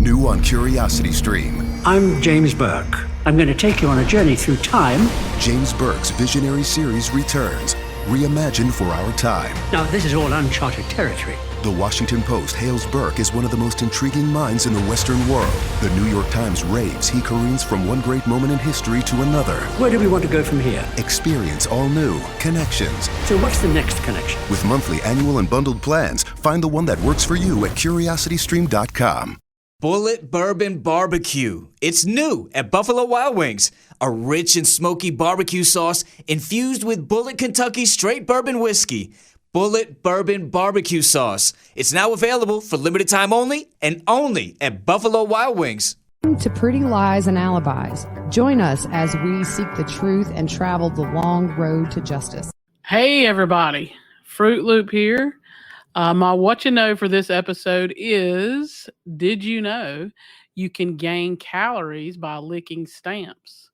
New on Curiosity Stream. I'm James Burke. I'm going to take you on a journey through time. James Burke's visionary series returns, reimagined for our time. Now, this is all uncharted territory. The Washington Post hails Burke as one of the most intriguing minds in the Western world. The New York Times raves he careens from one great moment in history to another. Where do we want to go from here? Experience all new Connections. So what's the next connection? With monthly, annual, and bundled plans, find the one that works for you at curiositystream.com. Bullet Bourbon Barbecue. It's new at Buffalo Wild Wings. A rich and smoky barbecue sauce infused with Bullet Kentucky straight bourbon whiskey. Bullet Bourbon Barbecue Sauce. It's now available for limited time only and only at Buffalo Wild Wings. Welcome to Pretty Lies and Alibis. Join us as we seek the truth and travel the long road to justice. Hey everybody, Fruit Loop here. My what you know for this episode is, did you know you can gain calories by licking stamps?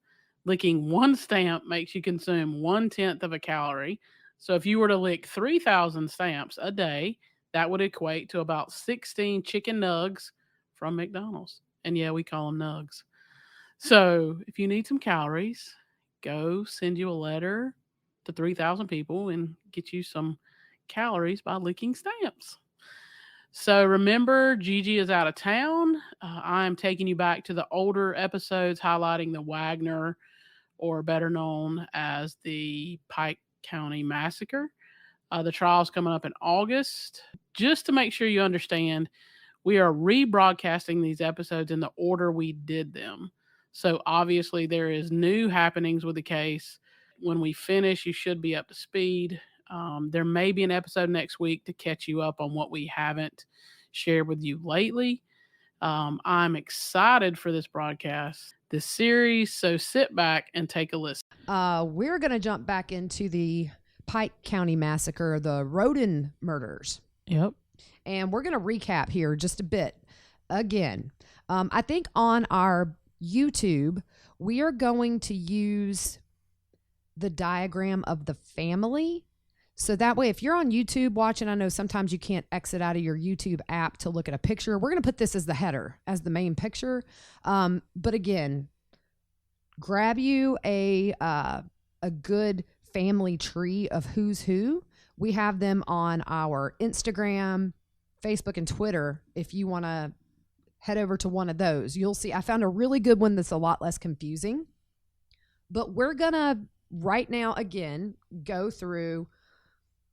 Licking one stamp makes you consume 1/10 of a calorie. So if you were to lick 3,000 stamps a day, that would equate to about 16 chicken nugs from McDonald's. And yeah, we call them nugs. So if you need some calories, go send you a letter to 3,000 people and get you some calories by licking stamps. So remember, Gigi is out of town. I'm taking you back to the older episodes highlighting the Wagner, or better known as the Pike County Massacre. The trial's coming up in August. Just to make sure you understand, we are rebroadcasting these episodes in the order we did them. So obviously there is new happenings with the case. When we finish, you should be up to speed. There may be an episode next week to catch you up on what we haven't shared with you lately. I'm excited for this broadcast, this series, so sit back and take a listen. We're going to jump back into the Pike County Massacre, the Rodin murders. Yep. And we're going to recap here just a bit. Again, I think on our YouTube, we are going to use the diagram of the family. So that way, if you're on YouTube watching, I know sometimes you can't exit out of your YouTube app to look at a picture. We're going to put this as the header, as the main picture. But again, grab you a good family tree of who's who. We have them on our Instagram, Facebook, and Twitter. If you want to head over to one of those, you'll see I found a really good one that's a lot less confusing. But we're going to right now, again, go through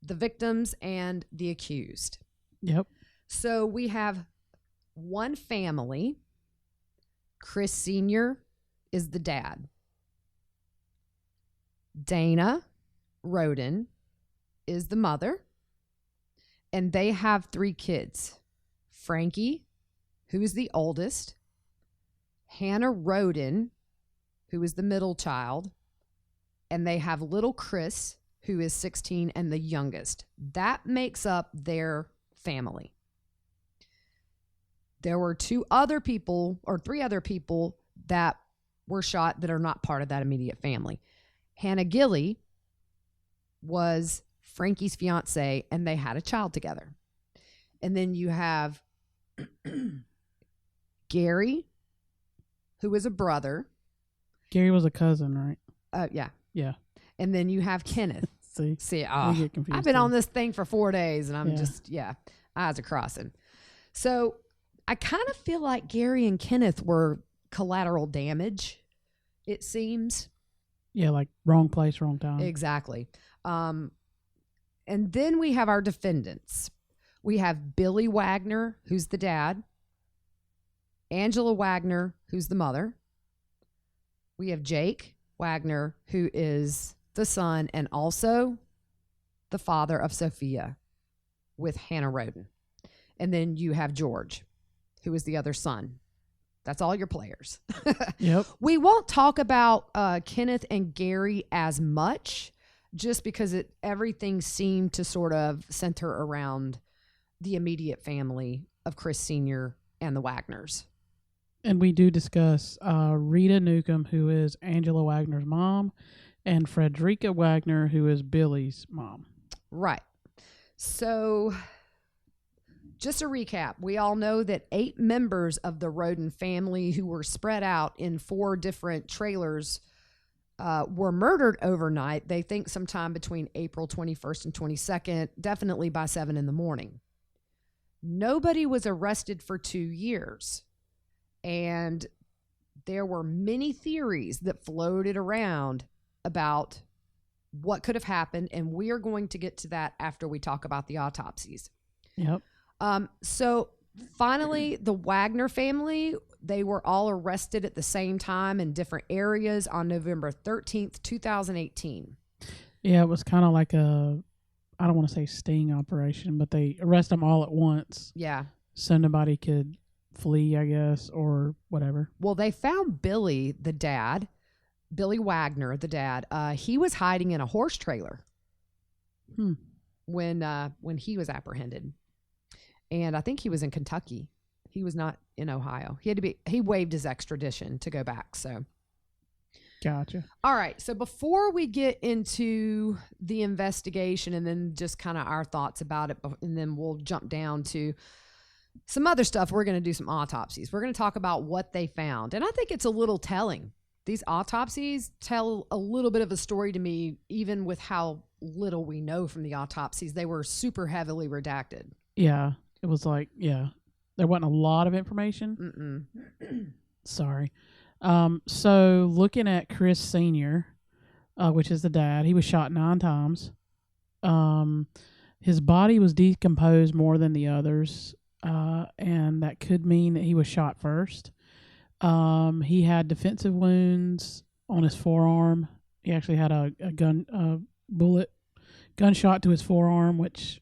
the victims and the accused. Yep. So we have one family. Chris Sr. is the dad. Dana Rodin is the mother. And they have 3 kids. Frankie, who is the oldest. Hannah Rodin, who is the middle child. And they have little Chris, who is 16 and the youngest. That makes up their family. There were 3 other people that were shot that are not part of that immediate family. Hannah Gilley was Frankie's fiance, and they had a child together. And then you have Gary, who is a brother. Gary was a cousin, right? Yeah. Yeah. And then you have Kenneth. See, I've been on this thing for 4 days, and I'm eyes are crossing. So I kind of feel like Gary and Kenneth were collateral damage, it seems. Yeah, like wrong place, wrong time. Exactly. And then we have our defendants. We have Billy Wagner, who's the dad. Angela Wagner, who's the mother. We have Jake Wagner, who is the son and also the father of Sophia with Hannah Rodin. And then you have George, who is the other son. That's all your players. Yep. We won't talk about Kenneth and Gary as much, just because everything seemed to sort of center around the immediate family of Chris Sr. and the Wagners. And we do discuss Rita Newcomb, who is Angela Wagner's mom, and Frederica Wagner, who is Billy's mom. Right. So just a recap. We all know that 8 members of the Roden family who were spread out in 4 different trailers were murdered overnight. They think sometime between April 21st and 22nd, definitely by 7 in the morning. Nobody was arrested for 2 years. And there were many theories that floated around about what could have happened. And we are going to get to that after we talk about the autopsies. Yep. So finally, the Wagner family, they were all arrested at the same time in different areas on November 13th, 2018. Yeah, it was kind of like a, I don't want to say sting operation, but they arrest them all at once. Yeah. So nobody could flee, I guess, or whatever. Well, they found Billy, the dad, Billy Wagner, the dad. He was hiding in a horse trailer when he was apprehended. And I think he was in Kentucky. He was not in Ohio. He waived his extradition to go back. So, gotcha. All right. So before we get into the investigation and then just kind of our thoughts about it, and then we'll jump down to some other stuff. We're going to do some autopsies. We're going to talk about what they found. And I think it's a little telling. These autopsies tell a little bit of a story to me, even with how little we know from the autopsies. They were super heavily redacted. Yeah. It was like, there wasn't a lot of information. Sorry. So looking at Chris Sr., which is the dad, he was shot 9 times. His body was decomposed more than the others, and that could mean that he was shot first. He had defensive wounds on his forearm. He actually had a gunshot to his forearm, which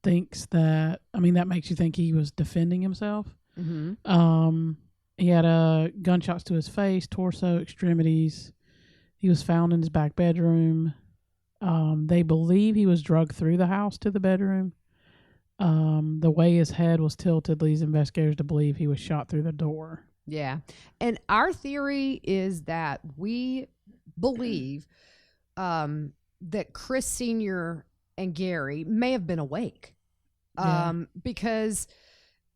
thinks that, that makes you think he was defending himself. He had gunshots to his face, torso, extremities. He was found in his back bedroom. They believe he was drugged through the house to the bedroom. The way his head was tilted leads investigators to believe he was shot through the door. Yeah. And our theory is that we believe that Chris Sr. and Gary may have been awake because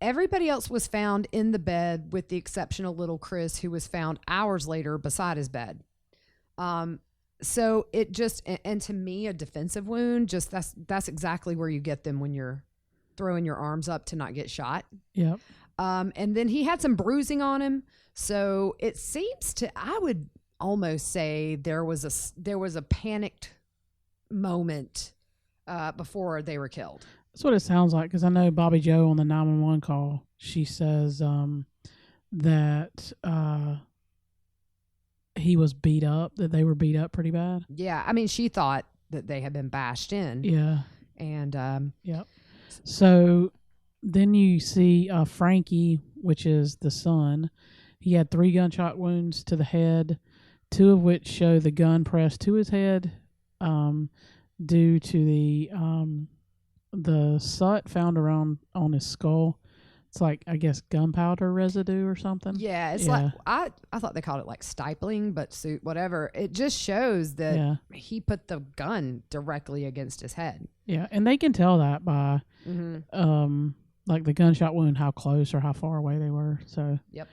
everybody else was found in the bed with the exception of little Chris, who was found hours later beside his bed. So it just, and to me, a defensive wound, just that's exactly where you get them when you're throwing your arms up to not get shot. Yep. And then he had some bruising on him. So it seems I would almost say there was a panicked moment before they were killed. That's what it sounds like, because I know Bobby Joe on the 911 call, she says that he was beat up, that they were beat up pretty bad. Yeah, she thought that they had been bashed in. Yeah. And yep. So then you see Frankie, which is the son. He had 3 gunshot wounds to the head, 2 of which show the gun pressed to his head due to the soot found around on his skull. It's like, I guess, gunpowder residue or something. Yeah, it's like, I thought they called it like stipling, but whatever. It just shows that he put the gun directly against his head. Yeah, and they can tell that by like the gunshot wound, how close or how far away they were. So yep.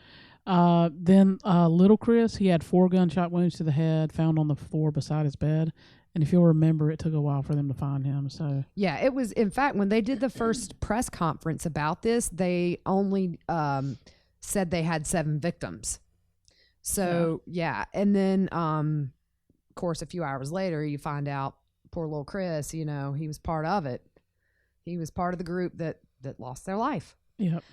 Then little Chris, he had 4 gunshot wounds to the head found on the floor beside his bed. And if you'll remember, it took a while for them to find him. So yeah, it was. In fact, when they did the first press conference about this, they only said they had 7 victims. So yeah, and then of course, a few hours later, you find out poor little Chris. He was part of it. He was part of the group that lost their life. Yep.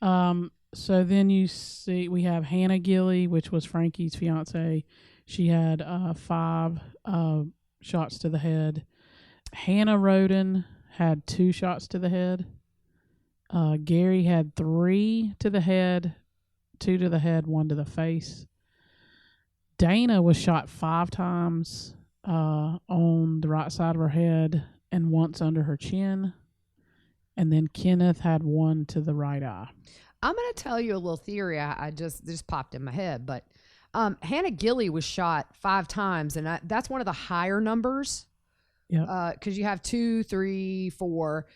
So then you see we have Hannah Gilley, which was Frankie's fiance. She had 5 shots to the head. Hannah Roden had 2 shots to the head. Gary had 3 to the head, 2 to the head, 1 to the face. Dana was shot 5 times on the right side of her head and once under her chin. And then Kenneth had 1 to the right eye. I'm going to tell you a little theory I just popped in my head, but Hannah Gilley was shot 5 times, and that's one of the higher numbers. Yeah. Because you have 2, 3, 4,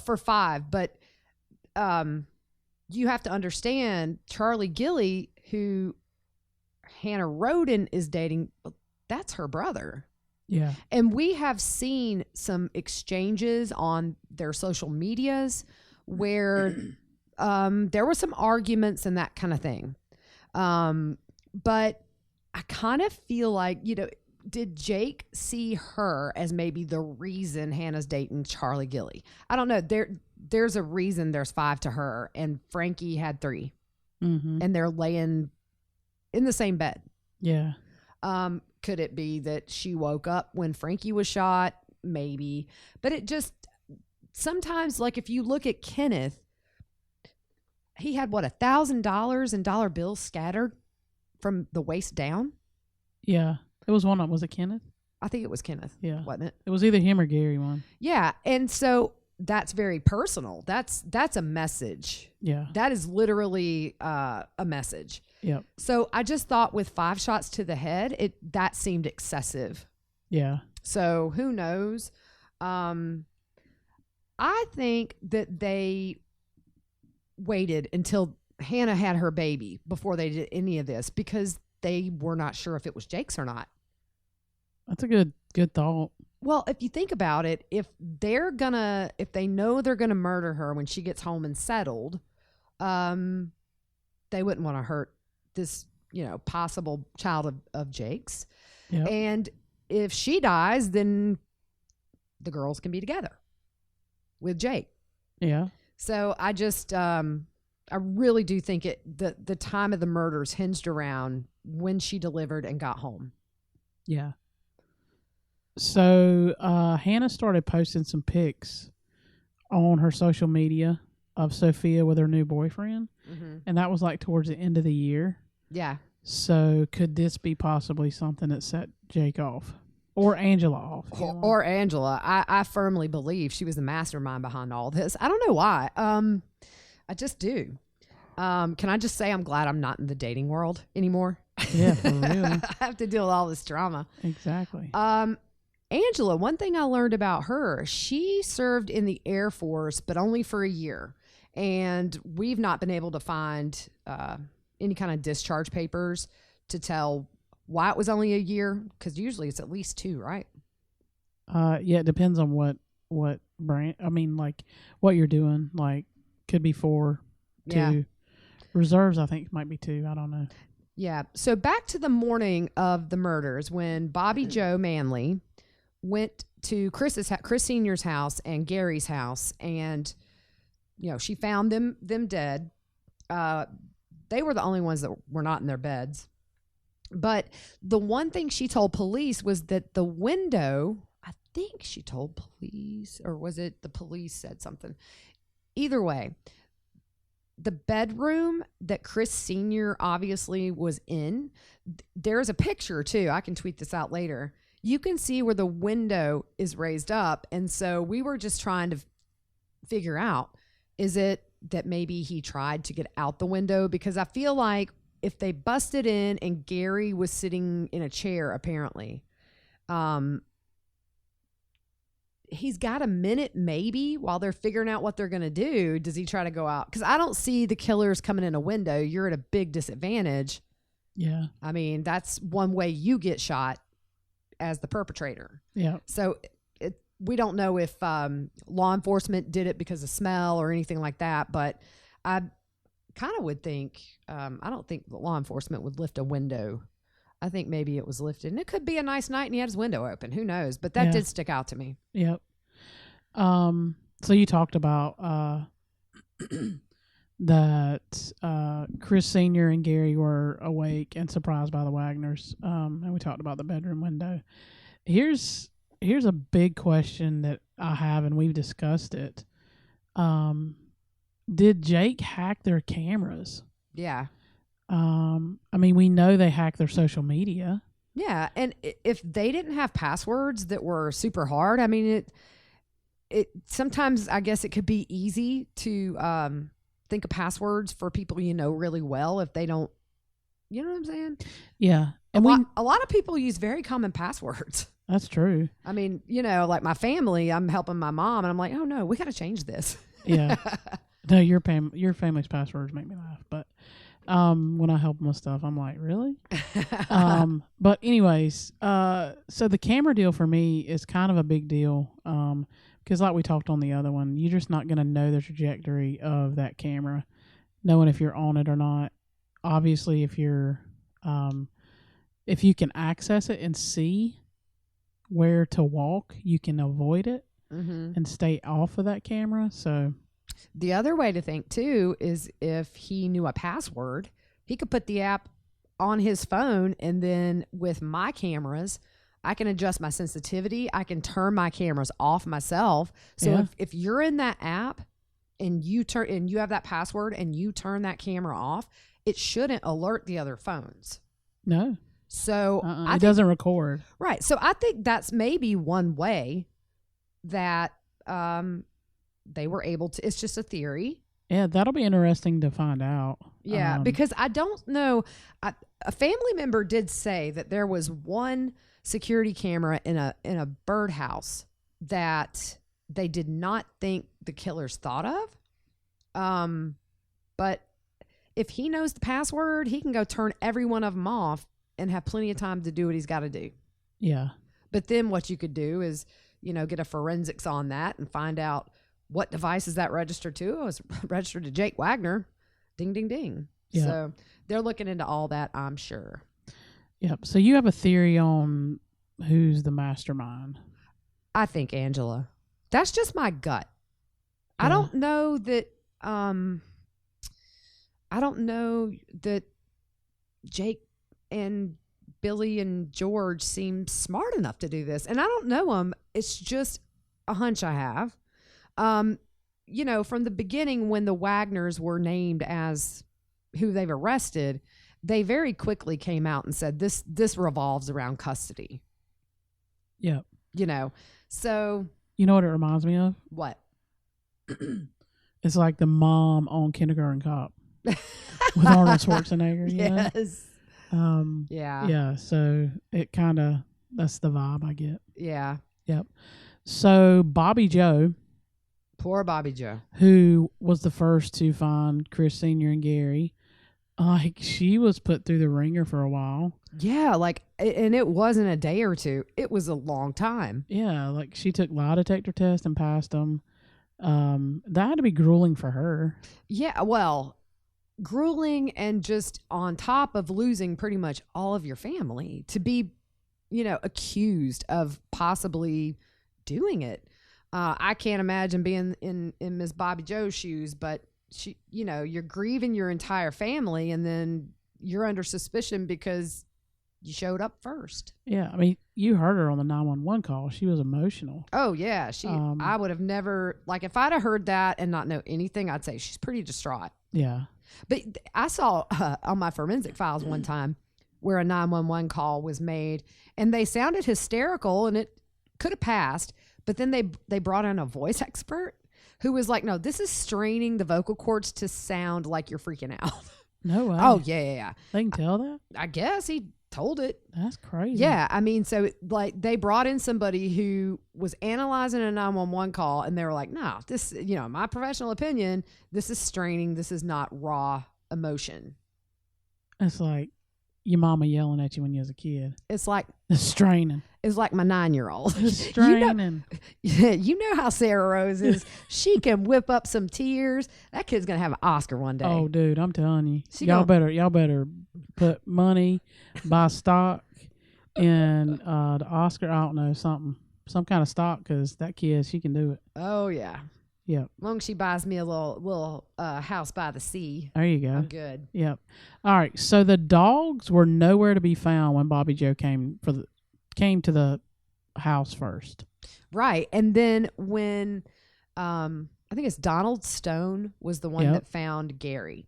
for 5. But you have to understand Charlie Gilly, who Hannah Roden is dating, that's her brother. Yeah. And we have seen some exchanges on their social medias where there were some arguments and that kind of thing. But I kind of feel like, did Jake see her as maybe the reason Hannah's dating Charlie Gilly? I don't know. There's a reason there's 5 to her, and Frankie had 3. Mm-hmm. And they're laying in the same bed. Yeah. Could it be that she woke up when Frankie was shot? Maybe. But it just, sometimes, like if you look at Kenneth, he had $1,000 in dollar bills scattered from the waist down. Yeah. It was one of them. Was it Kenneth? I think it was Kenneth. Yeah. Wasn't it? It was either him or Gary one. Yeah. And so that's very personal. That's a message. Yeah. That is literally a message. Yep. So I just thought with 5 shots to the head, that seemed excessive. Yeah. So who knows? I think that they waited until Hannah had her baby before they did any of this because they were not sure if it was Jake's or not. That's a good thought. Well, if you think about it, if they know they're gonna murder her when she gets home and settled, they wouldn't want to hurt this, possible child of Jake's. Yep. And if she dies, then the girls can be together with Jake. Yeah. So I just, I really do think the time of the murders hinged around when she delivered and got home. Yeah. So Hannah started posting some pics on her social media of Sophia with her new boyfriend. Mm-hmm. And that was like towards the end of the year. Yeah. So could this be possibly something that set Jake off? Or Angela off? Or Angela. I firmly believe she was the mastermind behind all this. I don't know why. I just do. Can I just say I'm glad I'm not in the dating world anymore? Yeah, for real. I have to deal with all this drama. Exactly. Angela, one thing I learned about her, she served in the Air Force, but only for a year. And we've not been able to find any kind of discharge papers to tell why it was only a year, because usually it's at least 2, right? Yeah, it depends on what brand. I mean, like what you're doing. Like, could be 4, 2. Yeah. Reserves, I think, might be 2. I don't know. Yeah. So back to the morning of the murders, when Bobby Joe Manley went to Chris Senior's house and Gary's house, and she found them dead. They were the only ones that were not in their beds. But the one thing she told police was that the window, I think she told police, or was it the police said something? Either way, the bedroom that Chris Sr. obviously was in, there's a picture too. I can tweet this out later. You can see where the window is raised up. And so we were just trying to figure out, is it that maybe he tried to get out the window? Because I feel like if they busted in and Gary was sitting in a chair, apparently, he's got a minute maybe while they're figuring out what they're going to do. Does he try to go out? Because I don't see the killers coming in a window. You're at a big disadvantage. Yeah. I mean, that's one way you get shot as the perpetrator. Yeah. So we don't know if law enforcement did it because of smell or anything like that, but I kind of would think, I don't think law enforcement would lift a window. I think maybe it was lifted, and it could be a nice night and he had his window open. Who knows? But that did stick out to me. Yep. So you talked about that Chris Sr. and Gary were awake and surprised by the Wagners. And we talked about the bedroom window. Here's a big question that I have, and we've discussed it. Did Jake hack their cameras? Yeah. I mean, we know they hacked their social media. Yeah, and if they didn't have passwords that were super hard, I mean, it sometimes I guess it could be easy to think of passwords for people really well if they don't. You know what I'm saying? Yeah, and a lot of people use very common passwords. That's true. I mean, like my family, I'm helping my mom, and I'm like, oh no, we got to change this. Yeah. No, your family's passwords make me laugh. But when I help them with stuff, I'm like, really? But anyways, so the camera deal for me is kind of a big deal. Because like we talked on the other one, you're just not going to know the trajectory of that camera, knowing if you're on it or not. Obviously, if you're, if you can access it and see where to walk, you can avoid it and stay off of that camera. So the other way to think too is if he knew a password, he could put the app on his phone, and then with my cameras, I can adjust my sensitivity. I can turn my cameras off myself. So if you're in that app and you have that password and you turn that camera off, it shouldn't alert the other phones. No. So it doesn't record. Right. So I think that's maybe one way that they were able to. It's just a theory. Yeah, that'll be interesting to find out. Yeah, because I don't know. A family member did say that there was one security camera in a birdhouse that they did not think the killers thought of. But if he knows the password, he can go turn every one of them off and have plenty of time to do what he's got to do. Yeah. But then what you could do is, get a forensics on that and find out what device is that registered to. Oh, it's registered to Jake Wagner. Ding, ding, ding. Yeah. So they're looking into all that, I'm sure. Yep. So you have a theory on who's the mastermind? I think Angela. That's just my gut. Yeah. I don't know that Jake and Billy and George seem smart enough to do this. And I don't know them. It's just a hunch I have. From the beginning, when the Wagners were named as who they've arrested, they very quickly came out and said this revolves around custody. Yep. So you know what it reminds me of? What? It's like the mom on Kindergarten Cop with Arnold Schwarzenegger. Yes. Yeah. Yeah. So it kind of, that's the vibe I get. Yeah. Yep. So Bobby Joe. Poor Bobby Joe. Who was the first to find Chris Sr. and Gary. She was put through the ringer for a while. Yeah, and it wasn't a day or two. It was a long time. Yeah, she took lie detector tests and passed them. That had to be grueling for her. Yeah, well, grueling, and just on top of losing pretty much all of your family to be, accused of possibly doing it. I can't imagine being in Miss Bobby Joe's shoes, but she, you're grieving your entire family, and then you're under suspicion because you showed up first. Yeah, I mean, you heard her on the 911 call. She was emotional. Oh yeah, I would have never, if I'd have heard that and not know anything, I'd say she's pretty distraught. Yeah, but I saw on my forensic files one time where a 911 call was made, and they sounded hysterical, and it could have passed. But then they brought in a voice expert who was like, no, this is straining the vocal cords to sound like you're freaking out. No way. Oh, yeah. They can tell that? I guess he told it. That's crazy. Yeah, I mean, so they brought in somebody who was analyzing a 911 call, and they were like, no, this, my professional opinion, this is straining. This is not raw emotion. It's like your mama yelling at you when you was a kid. It's like it's straining. It's like my 9-year-old. Straining. You know how Sarah Rose is. She can whip up some tears. That kid's gonna have an Oscar one day. Oh, dude, I'm telling you, y'all better put money, buy stock in the Oscar. I don't know, some kind of stock, because that kid, she can do it. Oh yeah. Yep. As long as she buys me a little house by the sea. There you go. I'm good. Yep. All right. So the dogs were nowhere to be found when Bobby Joe came to the house first. Right. And then when I think it's Donald Stone was the one that found Gary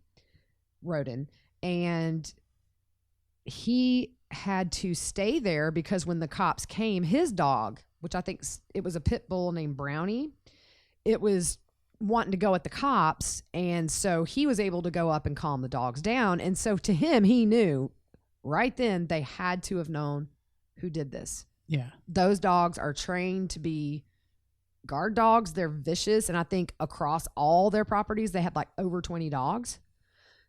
Roden, and he had to stay there because when the cops came, his dog, which I think it was a pit bull named Brownie, it was wanting to go at the cops, and so he was able to go up and calm the dogs down. And so to him, he knew right then they had to have known who did this. Yeah. Those dogs are trained to be guard dogs. They're vicious. And I think across all their properties, they had like over 20 dogs.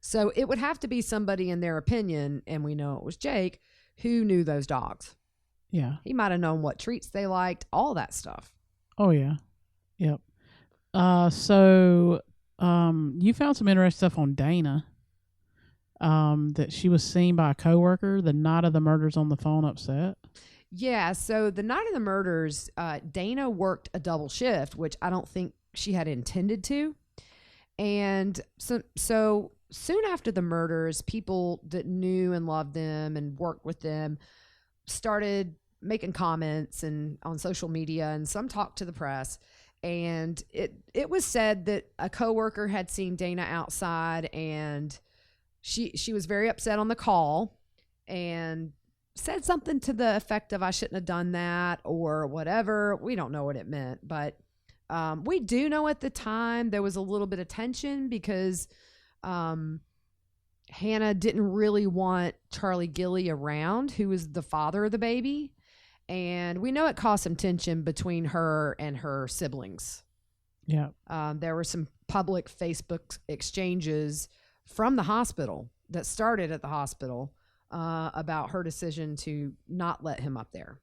So it would have to be somebody in their opinion, and we know it was Jake, who knew those dogs. Yeah. He might have known what treats they liked, all that stuff. Oh, yeah. Yep. So you found some interesting stuff on Dana. That she was seen by a coworker the night of the murders on the phone upset. Yeah. So the night of the murders, Dana worked a double shift, which I don't think she had intended to. And so soon after the murders, people that knew and loved them and worked with them started making comments and on social media, and some talked to the press. And it was said that a coworker had seen Dana outside, and she was very upset on the call and said something to the effect of, I shouldn't have done that or whatever. We don't know what it meant, but we do know at the time there was a little bit of tension because Hannah didn't really want Charlie Gilley around, who was the father of the baby. And we know it caused some tension between her and her siblings. Yeah. There were some public Facebook exchanges from the hospital that started at the hospital about her decision to not let him up there.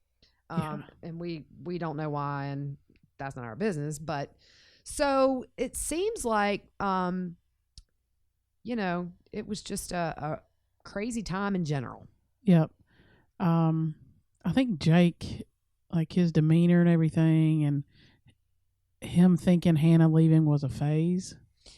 And we don't know why, and that's not our business. But so it seems like, it was just a crazy time in general. Yep. I think Jake, like his demeanor and everything, and him thinking Hannah leaving was a phase.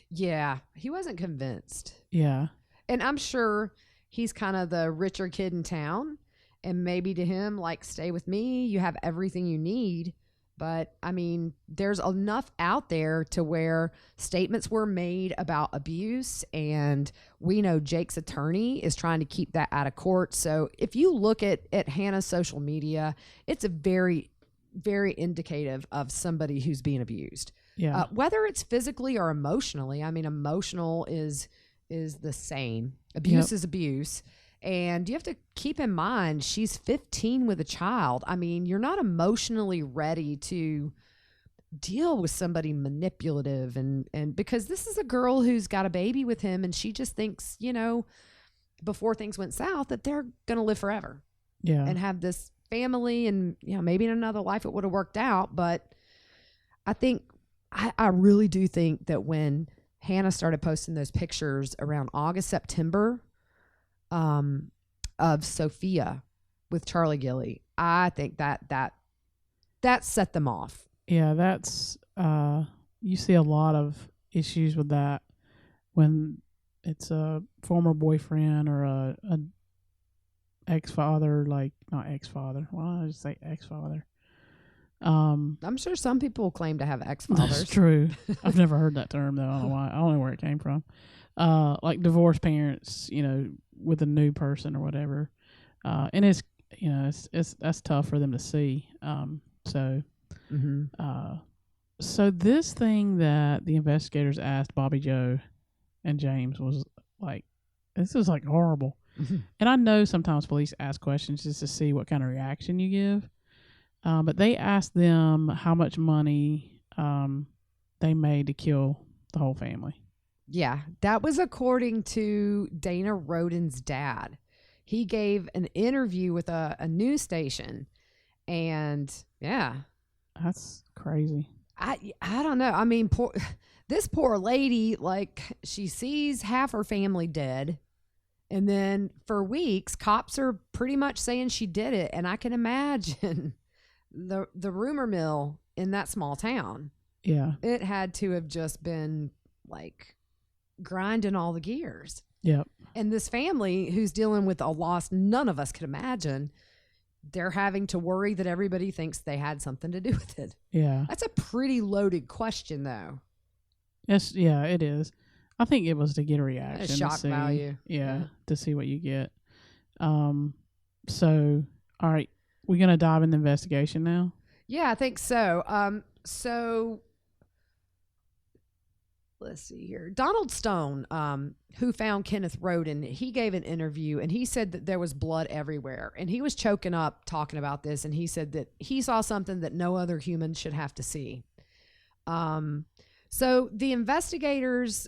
Yeah, he wasn't convinced. Yeah. And I'm sure he's kind of the richer kid in town, and maybe to him, like, stay with me, you have everything you need. But I mean, there's enough out there to where statements were made about abuse, and we know Jake's attorney is trying to keep that out of court. So if you look at Hannah's social media, it's a very, very indicative of somebody who's being abused. Yeah. Whether it's physically or emotionally. I mean, emotional is the same. Abuse is abuse. And you have to keep in mind, she's 15 with a child. I mean, you're not emotionally ready to deal with somebody manipulative. And because this is a girl who's got a baby with him, and she just thinks, before things went south, that they're going to live forever. Yeah. And have this family, and, maybe in another life it would have worked out. But I think, I really do think that when Hannah started posting those pictures around August, September, of Sophia with Charlie Gilley, I think that set them off. Yeah, that's you see a lot of issues with that when it's a former boyfriend or a ex-father, like not ex-father. Why I just say ex-father? I'm sure some people claim to have ex-fathers. That's true. I've never heard that term though. I don't know why. I don't know where it came from. Like divorced parents, with a new person or whatever. And it's that's tough for them to see. So this thing that the investigators asked Bobby Joe and James was like, this is like horrible. Mm-hmm. And I know sometimes police ask questions just to see what kind of reaction you give. But they asked them how much money they made to kill the whole family. Yeah, that was according to Dana Roden's dad. He gave an interview with a news station, and yeah, that's crazy. I don't know. I mean, this poor lady, like, she sees half her family dead, and then for weeks, cops are pretty much saying she did it, and I can imagine the rumor mill in that small town. Yeah, it had to have just been like grinding all the gears. Yep. And this family who's dealing with a loss none of us could imagine, they're having to worry that everybody thinks they had something to do with it. Yeah. That's a pretty loaded question, though. Yes, yeah, it is. I think it was to get a reaction. Shock value. Yeah, to see what you get. So, all right, we're going to dive into the investigation now? Yeah, I think so. So let's see here. Donald Stone, who found Kenneth Roden, he gave an interview, and he said that there was blood everywhere. And he was choking up talking about this, and he said that he saw something that no other human should have to see. So the investigators,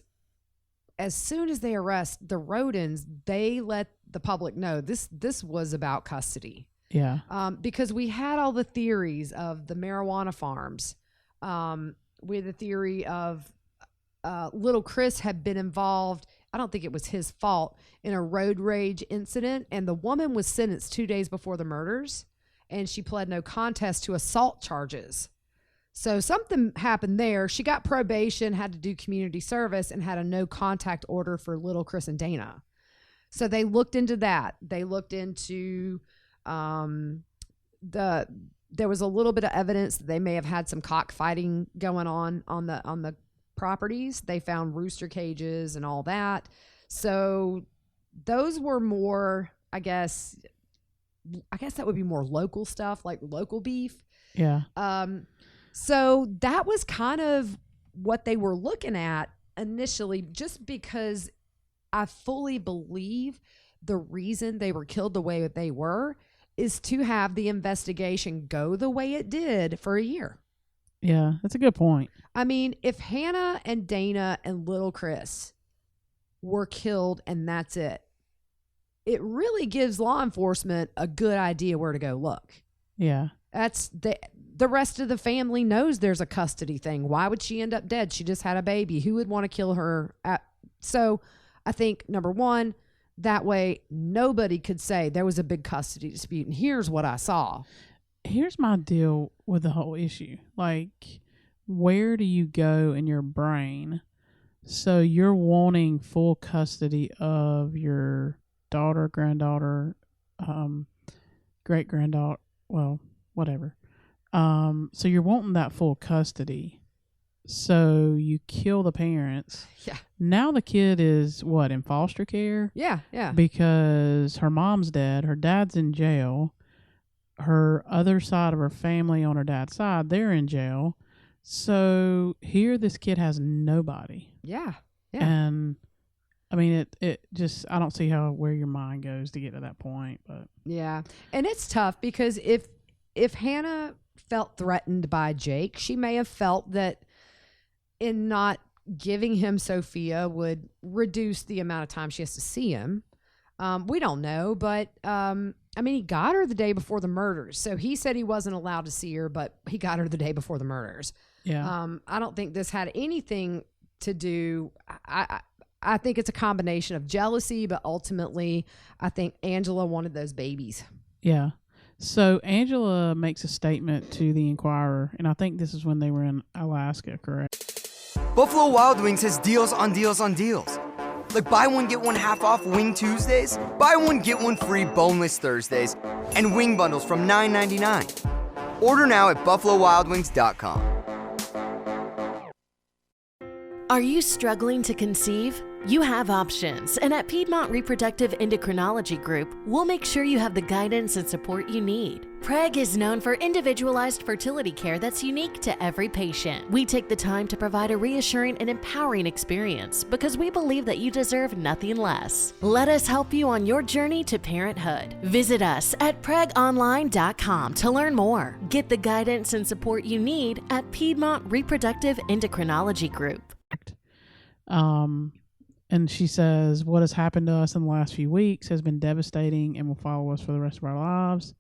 as soon as they arrest the Rodens, they let the public know this was about custody. Yeah. Because we had all the theories of the marijuana farms. We had the theory of little Chris had been involved. I don't think it was his fault, in a road rage incident. And the woman was sentenced 2 days before the murders, and she pled no contest to assault charges. So something happened there. She got probation, had to do community service, and had a no contact order for little Chris and Dana. So they looked into that. They looked into there was a little bit of evidence that they may have had some cockfighting going on the properties. They found rooster cages and all that. So those were more, I guess that would be more local stuff, like local beef. Yeah. So that was kind of what they were looking at initially, just because I fully believe the reason they were killed the way that they were is to have the investigation go the way it did for a year. Yeah, that's a good point. I mean, if Hannah and Dana and little Chris were killed and that's it, it really gives law enforcement a good idea where to go look. Yeah. That's the rest of the family knows there's a custody thing. Why would she end up dead? She just had a baby. Who would want to kill her? So I think, number one, that way nobody could say there was a big custody dispute and here's what I saw. Here's my deal with the whole issue. Like, where do you go in your brain? So you're wanting full custody of your daughter, granddaughter, great granddaughter, well, whatever. So you're wanting that full custody. So you kill the parents. Yeah. Now the kid is what, in foster care? Yeah, yeah. Because her mom's dead, her dad's in jail. Her other side of her family on her dad's side, they're in jail. So here this kid has nobody. Yeah. Yeah. And I mean, it just, I don't see where your mind goes to get to that point, but yeah. And it's tough because if Hannah felt threatened by Jake, she may have felt that in not giving him Sophia would reduce the amount of time she has to see him. We don't know, but I mean, he got her the day before the murders. So he said he wasn't allowed to see her, but he got her the day before the murders. yeah. I don't think this had anything to do. I think it's a combination of jealousy, but ultimately, I think Angela wanted those babies. Yeah. So Angela makes a statement to the Inquirer, and I think this is when they were in Alaska, correct? Buffalo Wild Wings has deals on deals on deals. Like buy one, get one half off Wing Tuesdays, buy one, get one free Boneless Thursdays, and wing bundles from $9.99. Order now at buffalowildwings.com. Are you struggling to conceive? You have options, and at Piedmont Reproductive Endocrinology Group, we'll make sure you have the guidance and support you need. PREG is known for individualized fertility care that's unique to every patient. We take the time to provide a reassuring and empowering experience because we believe that you deserve nothing less. Let us help you on your journey to parenthood. Visit us at pregonline.com to learn more. Get the guidance and support you need at Piedmont Reproductive Endocrinology Group. And she says, what has happened to us in the last few weeks has been devastating and will follow us for the rest of our lives.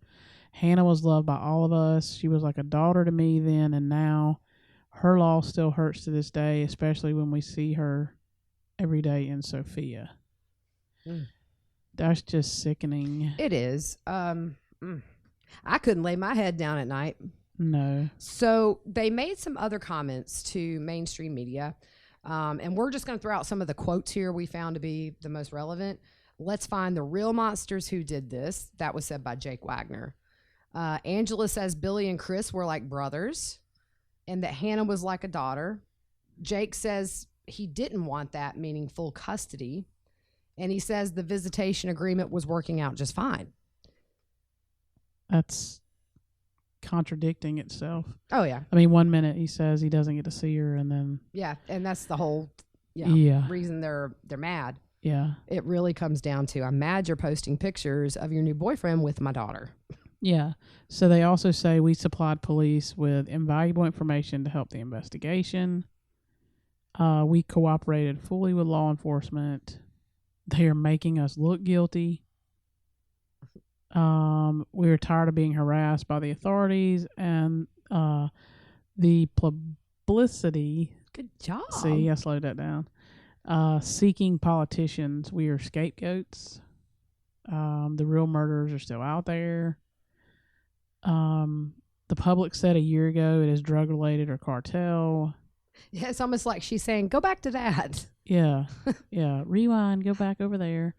Hannah was loved by all of us. She was like a daughter to me then and now. Her loss still hurts to this day, especially when we see her every day in Sophia. That's just sickening. It is. I couldn't lay my head down at night. No. So they made some other comments to mainstream media. And we're just going to throw out some of the quotes here we found to be the most relevant. Let's find the real monsters who did this. That was said by Jake Wagner. Angela says Billy and Chris were like brothers and that Hannah was like a daughter. Jake says he didn't want that, meaning full custody. And he says the visitation agreement was working out just fine. That's contradicting itself. Oh, yeah. I mean, 1 minute he says he doesn't get to see her, and then Yeah, and that's the whole reason they're mad. Yeah. It really comes down to, I'm mad you're posting pictures of your new boyfriend with my daughter. Yeah. So they also say we supplied police with invaluable information to help the investigation. We cooperated fully with law enforcement. They are making us look guilty. We were tired of being harassed by the authorities and the publicity. Good job. See, I slowed that down. Seeking politicians. We are scapegoats. The real murderers are still out there. The public said a year ago it is drug related or cartel. Yeah, it's almost like she's saying, go back to that. Yeah. Yeah. Rewind, go back over there.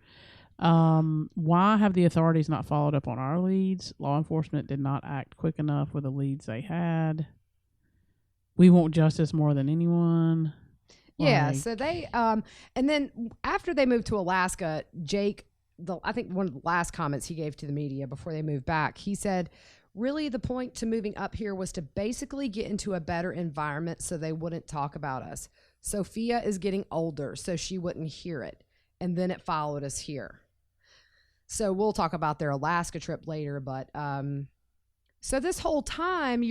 Why have the authorities not followed up on our leads? Law enforcement did not act quick enough with the leads they had. We want justice more than anyone. Yeah, Like, so they and then after they moved to Alaska, Jake, I think one of the last comments he gave to the media before they moved back, he said, really the point to moving up here was to basically get into a better environment so they wouldn't talk about us. Sophia is getting older, so she wouldn't hear it. And then it followed us here. So we'll talk about their Alaska trip later, but so this whole time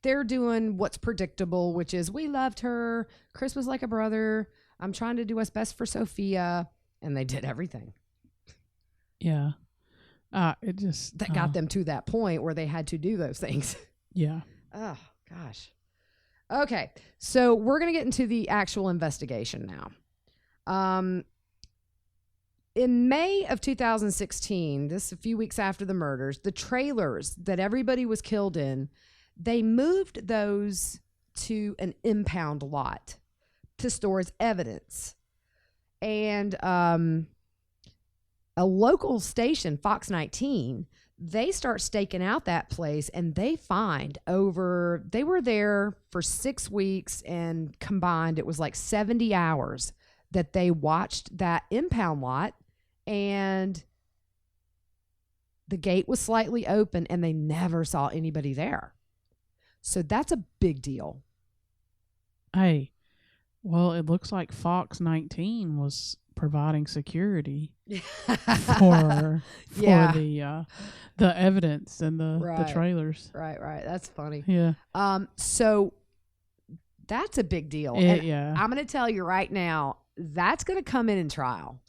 they're doing what's predictable, which is we loved her, Chris was like a brother, I'm trying to do what's best for Sophia, and they did everything. Yeah. It just That got them to that point where they had to do those things. Yeah. Oh, gosh. Okay, so we're going to get into the actual investigation now. In May of 2016, this a few weeks after the murders, the trailers that everybody was killed in, they moved those to an impound lot to store as evidence. And a local station, Fox 19, they start staking out that place, and they find they were there for 6 weeks, and combined it was like 70 hours that they watched that impound lot, and the gate was slightly open and they never saw anybody there. So that's a big deal. Hey, well, it looks like Fox 19 was providing security for the evidence and the trailers. Right. That's funny. Yeah. So that's a big deal. Yeah. I'm going to tell you right now, that's going to come in trial.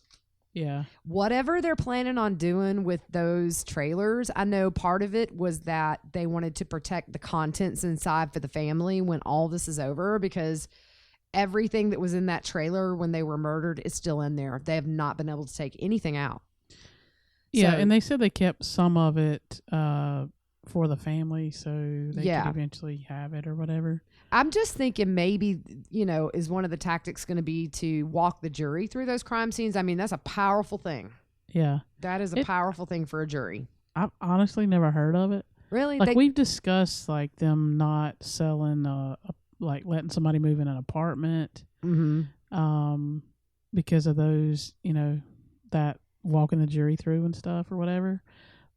Yeah. Whatever they're planning on doing with those trailers, I know part of it was that they wanted to protect the contents inside for the family when all this is over, because everything that was in that trailer when they were murdered is still in there. They have not been able to take anything out. Yeah, So, and they said they kept some of it for the family so they could eventually have it or whatever. I'm just thinking maybe, is one of the tactics going to be to walk the jury through those crime scenes? I mean, that's a powerful thing. Yeah. That is a powerful thing for a jury. I've honestly never heard of it. Really? Like, we've discussed, like, them not selling, like, letting somebody move in an apartment. Mm-hmm. Because of those, that walking the jury through and stuff or whatever.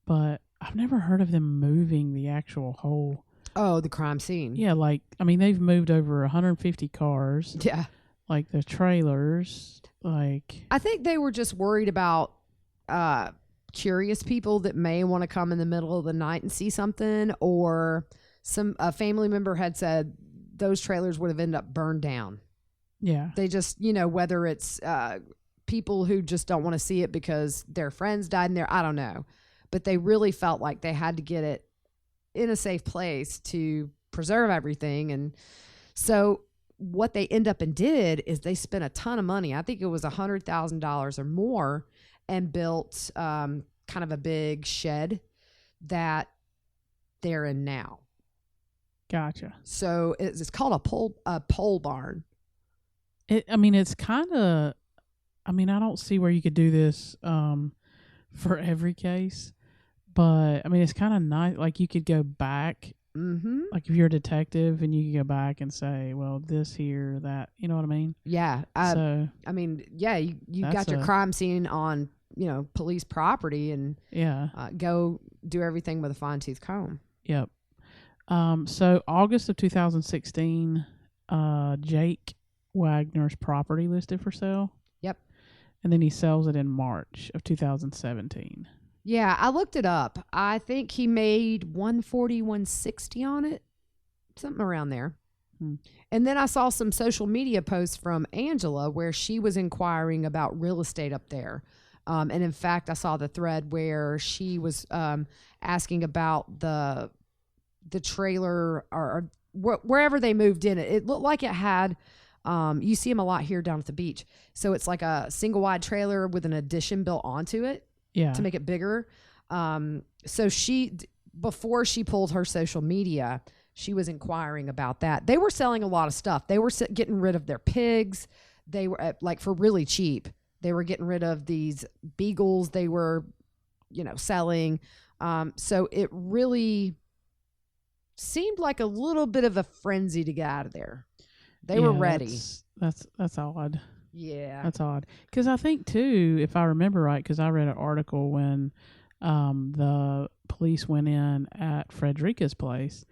But I've never heard of them moving the actual whole. Oh, the crime scene. Yeah, like, I mean, they've moved over 150 cars. Yeah. Like, the trailers, like. I think they were just worried about curious people that may want to come in the middle of the night and see something, or a family member had said those trailers would have ended up burned down. Yeah. They just, whether it's people who just don't want to see it because their friends died in there, I don't know. But they really felt like they had to get it in a safe place to preserve everything. And so what they end up and did is they spent a ton of money. I think it was $100,000 or more, and built kind of a big shed that they're in now. Gotcha. So it's called a pole barn. It's kind of, I don't see where you could do this for every case, but it's kind of nice. Like, you could go back, like if you're a detective and you could go back and say, well, this here, that, you know what I mean? Yeah. So, you got your crime scene on, police property, and go do everything with a fine tooth comb. Yep. So August of 2016, Jake Wagner's property listed for sale. Yep. And then he sells it in March of 2017. Yeah, I looked it up. I think he made 140, 160 on it, something around there. And then I saw some social media posts from Angela where she was inquiring about real estate up there. And in fact, I saw the thread where she was asking about the trailer or wherever they moved in. It looked like it had, you see them a lot here down at the beach. So it's like a single wide trailer with an addition built onto it to make it bigger. So before she pulled her social media, she was inquiring about that. They were selling a lot of stuff. They were getting rid of their pigs. They were like for really cheap. They were getting rid of these beagles. They were, selling. So it really seemed like a little bit of a frenzy to get out of there. They were ready. That's odd. Yeah. That's odd. Because I think, too, if I remember right, because I read an article when the police went in at Frederica's place,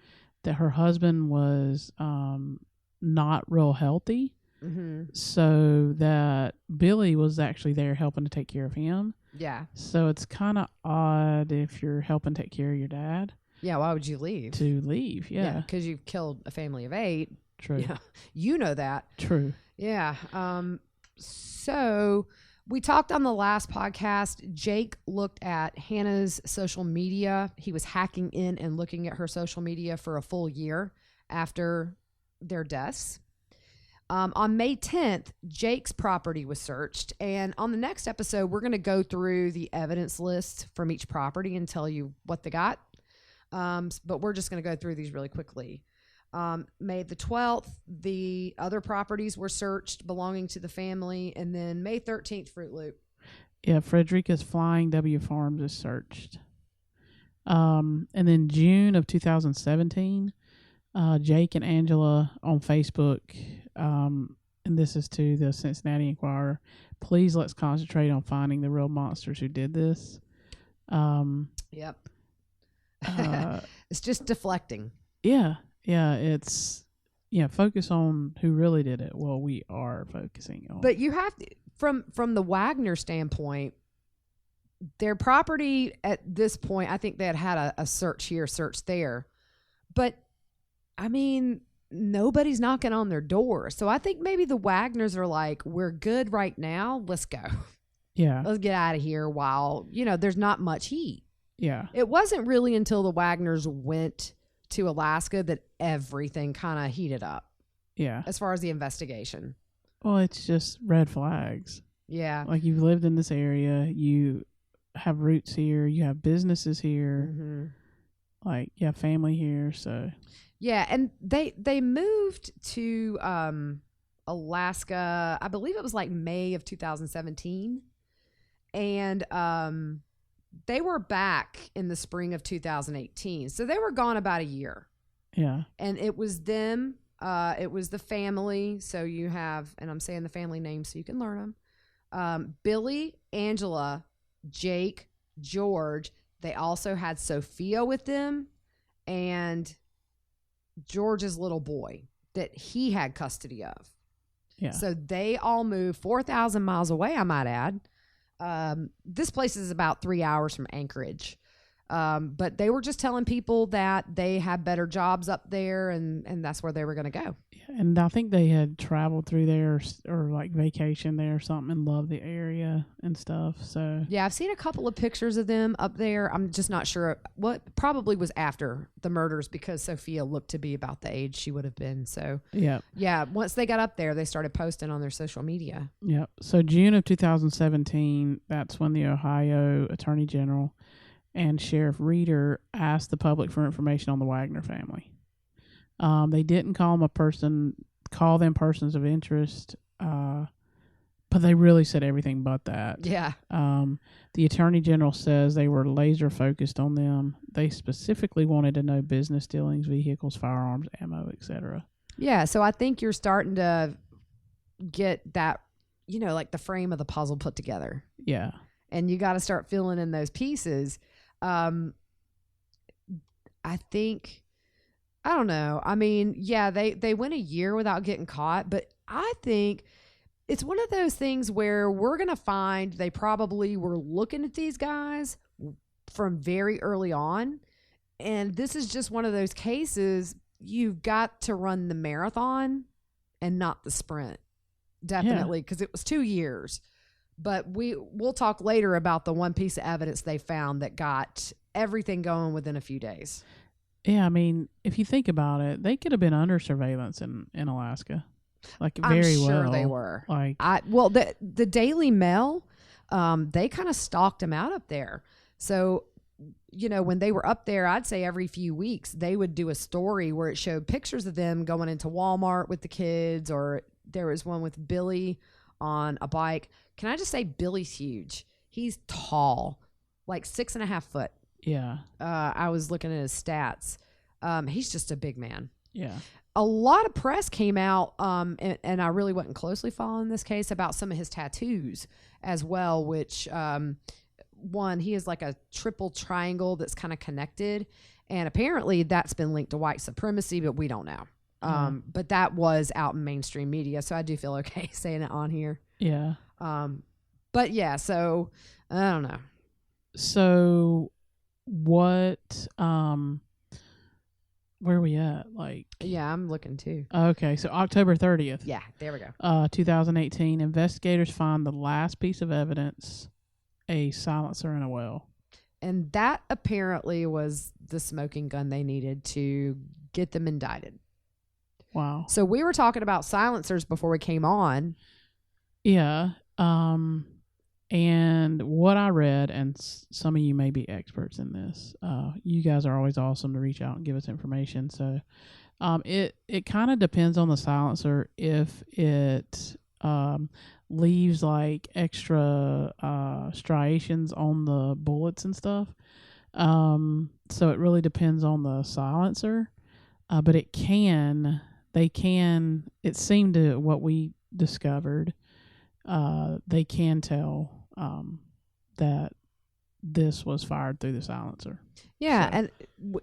that her husband was not real healthy. Mm-hmm. So that Billy was actually there helping to take care of him. Yeah. So it's kind of odd if you're helping take care of your dad. Yeah, why would you leave? To leave, yeah. Because you've killed a family of 8. True. Yeah, you know that. True. Yeah. So we talked on the last podcast. Jake looked at Hannah's social media. He was hacking in and looking at her social media for a full year after their deaths. On May 10th, Jake's property was searched. And on the next episode, we're going to go through the evidence list from each property and tell you what they got. But we're just going to go through these really quickly. May the 12th, the other properties were searched belonging to the family. And then May 13th, Fruit Loop. Yeah, Frederica's Flying W Farms is searched. And then June of 2017, Jake and Angela on Facebook, and this is to the Cincinnati Enquirer, please let's concentrate on finding the real monsters who did this. Yep. It's just deflecting. Yeah. Yeah, it's focus on who really did it. Well, we are focusing on. But you have to, from the Wagner standpoint, their property at this point, I think they had a search here, search there. But I mean, nobody's knocking on their door. So I think maybe the Wagners are like, we're good right now. Let's go. Yeah. Let's get out of here while, there's not much heat. Yeah. It wasn't really until the Wagners went to Alaska that everything kind of heated up. Yeah. As far as the investigation. Well, it's just red flags. Yeah. Like you've lived in this area, you have roots here, you have businesses here, like you have family here, so. Yeah, and they moved to Alaska, I believe it was like May of 2017. And they were back in the spring of 2018. So they were gone about a year. Yeah. And it was them. It was the family. So you have, and I'm saying the family names so you can learn them. Billy, Angela, Jake, George. They also had Sophia with them and George's little boy that he had custody of. Yeah. So they all moved 4,000 miles away, I might add. This place is about 3 hours from Anchorage. But they were just telling people that they had better jobs up there and that's where they were going to go. Yeah, and I think they had traveled through there or like vacation there or something and loved the area and stuff. So yeah, I've seen a couple of pictures of them up there. I'm just not sure what probably was after the murders because Sophia looked to be about the age she would have been. So yeah, once they got up there, they started posting on their social media. Yeah. So June of 2017, that's when the Ohio Attorney General and Sheriff Reeder asked the public for information on the Wagner family. They didn't call them persons of interest, but they really said everything but that. Yeah. The Attorney General says they were laser focused on them. They specifically wanted to know business dealings, vehicles, firearms, ammo, etc. Yeah, so I think you're starting to get that, like the frame of the puzzle put together. Yeah. And you got to start filling in those pieces. I think, I don't know. I mean, yeah, they went a year without getting caught, but I think it's one of those things where we're going to find they probably were looking at these guys, from very early on. And this is just one of those cases you've got to run the marathon and not the sprint. Definitely, because it was 2 years. But we'll talk later about the one piece of evidence they found that got everything going within a few days. Yeah, I mean, if you think about it, they could have been under surveillance in Alaska. Like, very well. I'm sure they were. Like, the Daily Mail, they kind of stalked them out up there. So, you know, when they were up there, I'd say every few weeks, they would do a story where it showed pictures of them going into Walmart with the kids, or there was one with Billy on a bike. Can I just say Billy's huge? He's tall, like 6.5 foot. yeah. I was looking at his stats. He's just a big man. Yeah. A lot of press came out, and I really wasn't closely following this case, about some of his tattoos as well, which one, he has like a triple triangle that's kind of connected, and apparently that's been linked to white supremacy, but we don't know. But that was out in mainstream media, so I do feel okay saying it on here. Yeah. But yeah, so I don't know. So what, where are we at? Like, Yeah, I'm looking too. okay, so October 30th. Yeah, there we go. 2018, investigators find the last piece of evidence, a silencer in a well. And that apparently was the smoking gun they needed to get them indicted. Wow. So we were talking about silencers before we came on. Yeah. And what I read, and some of you may be experts in this, you guys are always awesome to reach out and give us information. So it kind of depends on the silencer if it leaves like extra striations on the bullets and stuff. So it really depends on the silencer. But it seemed to what we discovered, they can tell that this was fired through the silencer. Yeah, So- and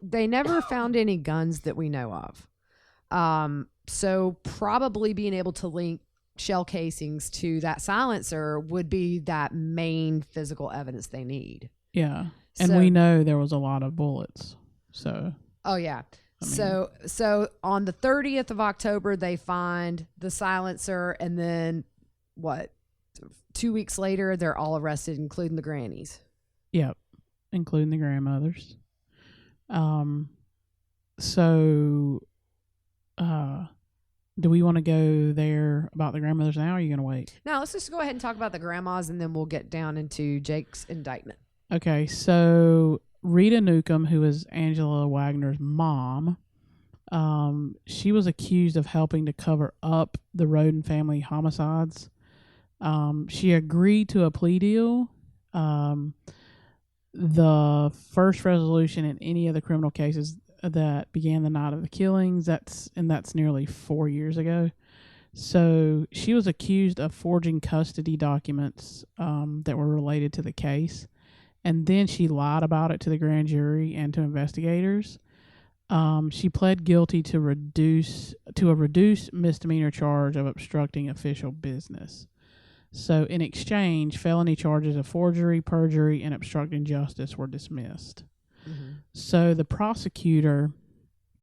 they never found any guns that we know of. So probably being able to link shell casings to that silencer would be that main physical evidence they need. Yeah. And So- we know there was a lot of bullets. So, Oh yeah. I mean- So on the 30th of October they find the silencer, and then 2 weeks later they're all arrested, including the grannies. yep, including the grandmothers. So, do we want to go there about the grandmothers now, or are you going to wait? Now let's just go ahead and talk about the grandmas, and then we'll get down into Jake's indictment. Okay, so Rita Newcomb, who is Angela Wagner's mom, she was accused of helping to cover up the Roden family homicides. She agreed to a plea deal. The first resolution in any of the criminal cases that began the night of the killings, that's nearly 4 years ago. So she was accused of forging custody documents that were related to the case, and then she lied about it to the grand jury and to investigators. She pled guilty to a reduced misdemeanor charge of obstructing official business. So in exchange, felony charges of forgery, perjury, and obstructing justice were dismissed. Mm-hmm. So the prosecutor...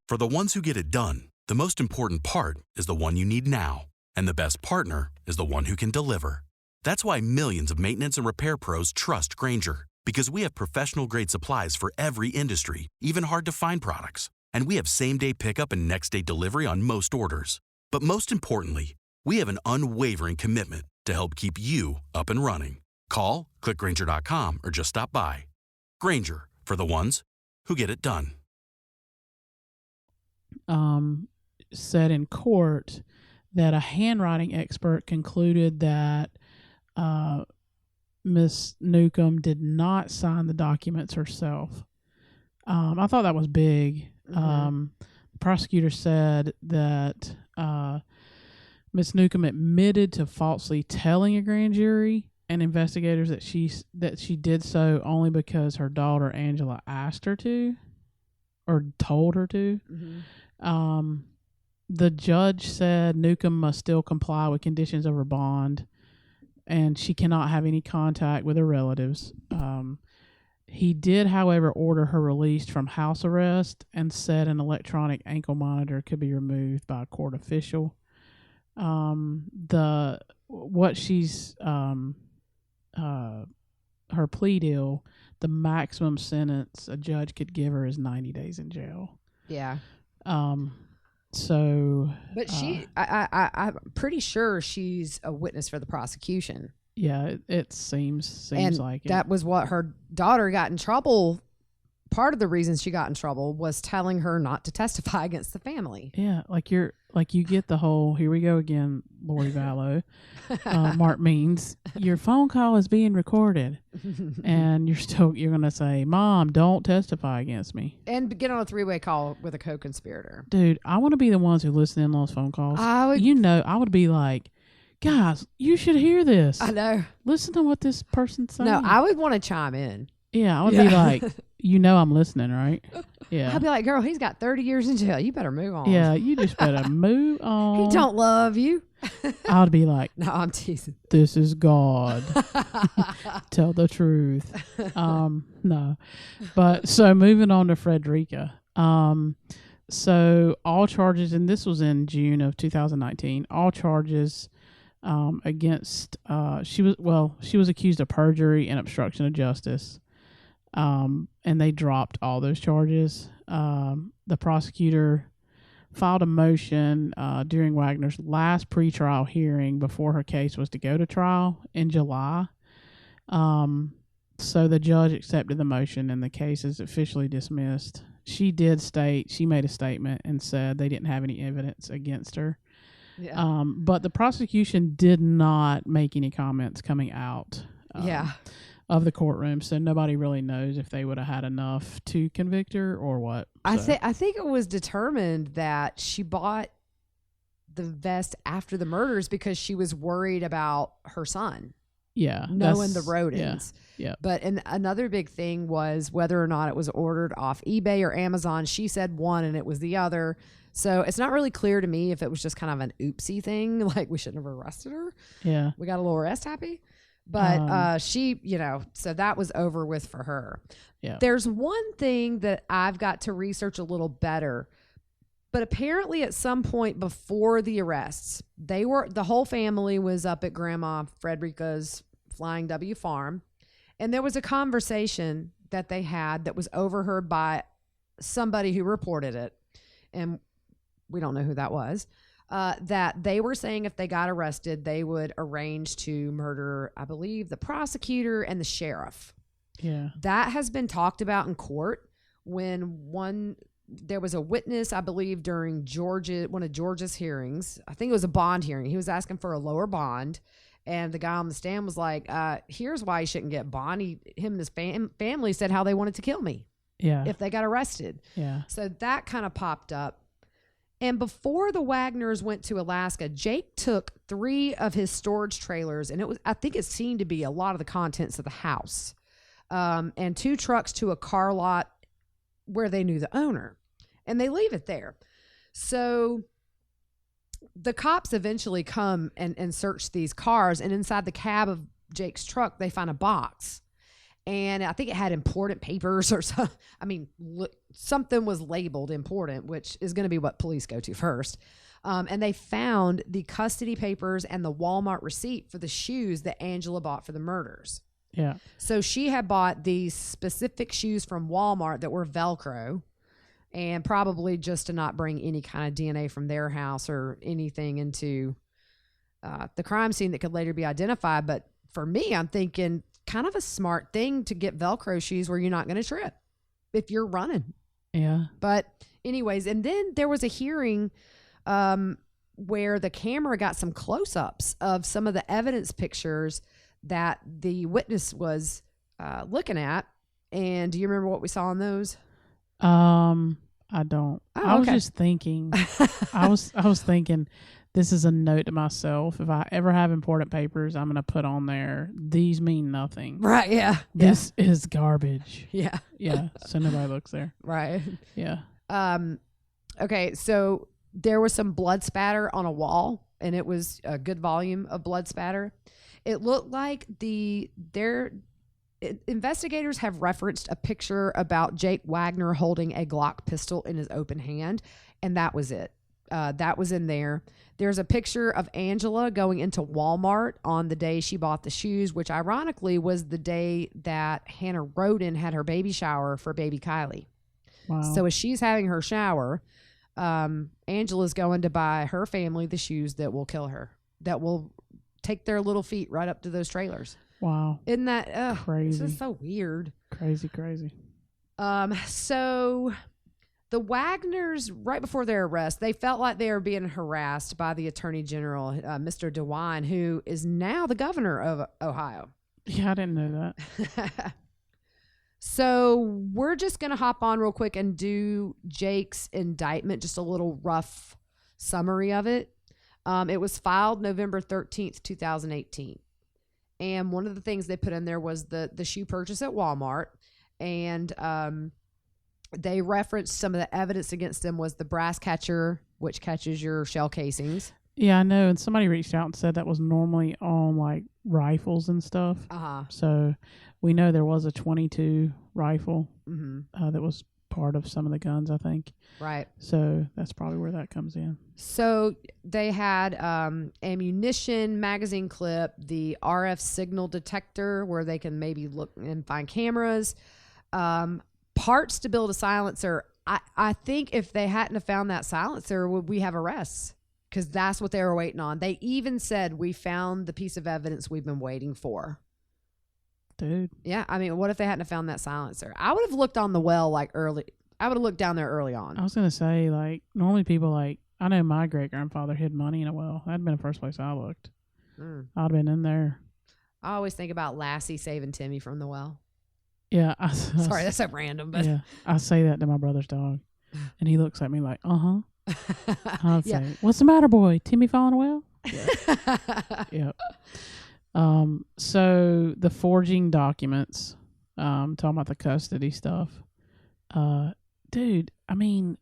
For the ones who get it done, the most important part is the one you need now. And the best partner is the one who can deliver. That's why millions of maintenance and repair pros trust Grainger, because we have professional-grade supplies for every industry, even hard-to-find products. And we have same-day pickup and next-day delivery on most orders. But most importantly, we have an unwavering commitment to help keep you up and running. Call, click Grainger.com, or just stop by. Grainger, for the ones who get it done. Said in court that a handwriting expert concluded that Miss Newcomb did not sign the documents herself. I thought that was big. Mm-hmm. The prosecutor said that Miss Newcomb admitted to falsely telling a grand jury and investigators that she did so only because her daughter Angela asked her to, or told her to. Mm-hmm. The judge said Newcomb must still comply with conditions of her bond, and she cannot have any contact with her relatives. He did, however, order her released from house arrest and said an electronic ankle monitor could be removed by a court official. Her plea deal, the maximum sentence a judge could give her is 90 days in jail. Yeah. So, but I'm pretty sure she's a witness for the prosecution. Yeah, it seems and like it. That was what her daughter got in trouble. Part of the reason she got in trouble was telling her not to testify against the family. Yeah, you get the whole, here we go again, Lori Vallow. Mark Means, your phone call is being recorded. And you're going to say, Mom, don't testify against me. And get on a 3-way call with a co-conspirator. Dude, I want to be the ones who listen in on those phone calls. I would be like, guys, you should hear this. I know. Listen to what this person's saying. No, I would want to chime in. Yeah, I would be like, I'm listening, right? Yeah. I'd be like, girl, he's got 30 years in jail. You better move on. Yeah, you just better move on. He don't love you. I would be like, no, I'm teasing. This is God. Tell the truth. No. But so moving on to Frederica. So all charges, and this was in June of 2019, all charges against she was accused of perjury and obstruction of justice, and they dropped all those charges. The prosecutor filed a motion during Wagner's last pretrial hearing before her case was to go to trial in July. So the judge accepted the motion and the case is officially dismissed. She made a statement and said they didn't have any evidence against her. Yeah. But the prosecution did not make any comments coming out of the courtroom, so nobody really knows if they would have had enough to convict her or what. So. I think it was determined that she bought the vest after the murders because she was worried about her son. Yeah. Knowing the rodents. Yeah. But another big thing was whether or not it was ordered off eBay or Amazon. She said one and it was the other. So it's not really clear to me if it was just kind of an oopsie thing, like we shouldn't have arrested her. Yeah. We got a little arrest happy. But she, so that was over with for her. Yeah. There's one thing that I've got to research a little better. But apparently at some point before the arrests, the whole family was up at Grandma Frederica's Flying W farm. And there was a conversation that they had that was overheard by somebody who reported it. And we don't know who that was. That they were saying if they got arrested, they would arrange to murder, I believe, the prosecutor and the sheriff. Yeah. That has been talked about in court when there was a witness, I believe, during one of Georgia's hearings. I think it was a bond hearing. He was asking for a lower bond. And the guy on the stand was like, here's why he shouldn't get bond. Him and his family said how they wanted to kill me. Yeah. If they got arrested. Yeah. So that kind of popped up. And before the Wagners went to Alaska, Jake took 3 of his storage trailers, and I think it seemed to be a lot of the contents of the house, and 2 trucks to a car lot where they knew the owner, and they leave it there. So the cops eventually come and search these cars, and inside the cab of Jake's truck, they find a box. And I think it had important papers or something. I mean, something was labeled important, which is going to be what police go to first. And they found the custody papers and the Walmart receipt for the shoes that Angela bought for the murders. Yeah. So she had bought these specific shoes from Walmart that were Velcro, and probably just to not bring any kind of DNA from their house or anything into the crime scene that could later be identified. But for me, I'm thinking kind of a smart thing to get Velcro shoes where you're not going to trip if you're running. Yeah. But anyways, and then there was a hearing where the camera got some close-ups of some of the evidence pictures that the witness was looking at. And do you remember what we saw on those? I don't. Oh, I was okay. just thinking. I was thinking. This is a note to myself. If I ever have important papers, I'm going to put on there, these mean nothing. Right, yeah. This is garbage. Yeah. Yeah, so nobody looks there. Right. Yeah. Okay, so there was some blood spatter on a wall, and it was a good volume of blood spatter. It looked like investigators have referenced a picture about Jake Wagner holding a Glock pistol in his open hand, and that was it. That was in there. There's a picture of Angela going into Walmart on the day she bought the shoes, which ironically was the day that Hannah Roden had her baby shower for baby Kylie. Wow. So as she's having her shower, Angela's going to buy her family the shoes that will kill her, that will take their little feet right up to those trailers. Wow. Isn't that crazy? This is so weird. Crazy. So the Wagners, right before their arrest, they felt like they were being harassed by the Attorney General, Mr. DeWine, who is now the governor of Ohio. Yeah, I didn't know that. So we're just going to hop on real quick and do Jake's indictment, just a little rough summary of it. It was filed November 13th, 2018. And one of the things they put in there was the shoe purchase at Walmart. And they referenced some of the evidence against them was the brass catcher, which catches your shell casings. Yeah, I know. And somebody reached out and said that was normally on like rifles and stuff. Uh-huh. So we know there was a .22 rifle Mm-hmm. that was part of some of the guns, I think. Right. So that's probably where that comes in. So they had ammunition, magazine clip, the RF signal detector where they can maybe look and find cameras, parts to build a silencer. I think if they hadn't have found that silencer, would we have arrests? Because that's what they were waiting on. They even said, we found the piece of evidence we've been waiting for. Dude. Yeah, I mean, what if they hadn't have found that silencer? I would have looked on the well like early. I would have looked down there early on. I was going to say, like, normally people like, I know my great-grandfather hid money in a well. That'd been the first place I looked. I'd have been in there. I always think about Lassie saving Timmy from the well. Yeah. Sorry, that's so random. But yeah, I say that to my brother's dog. And he looks at me like, uh-huh. I'd say, what's the matter, boy? Timmy falling a well? Yeah. Yep. So the forging documents, talking about the custody stuff. Dude, I mean,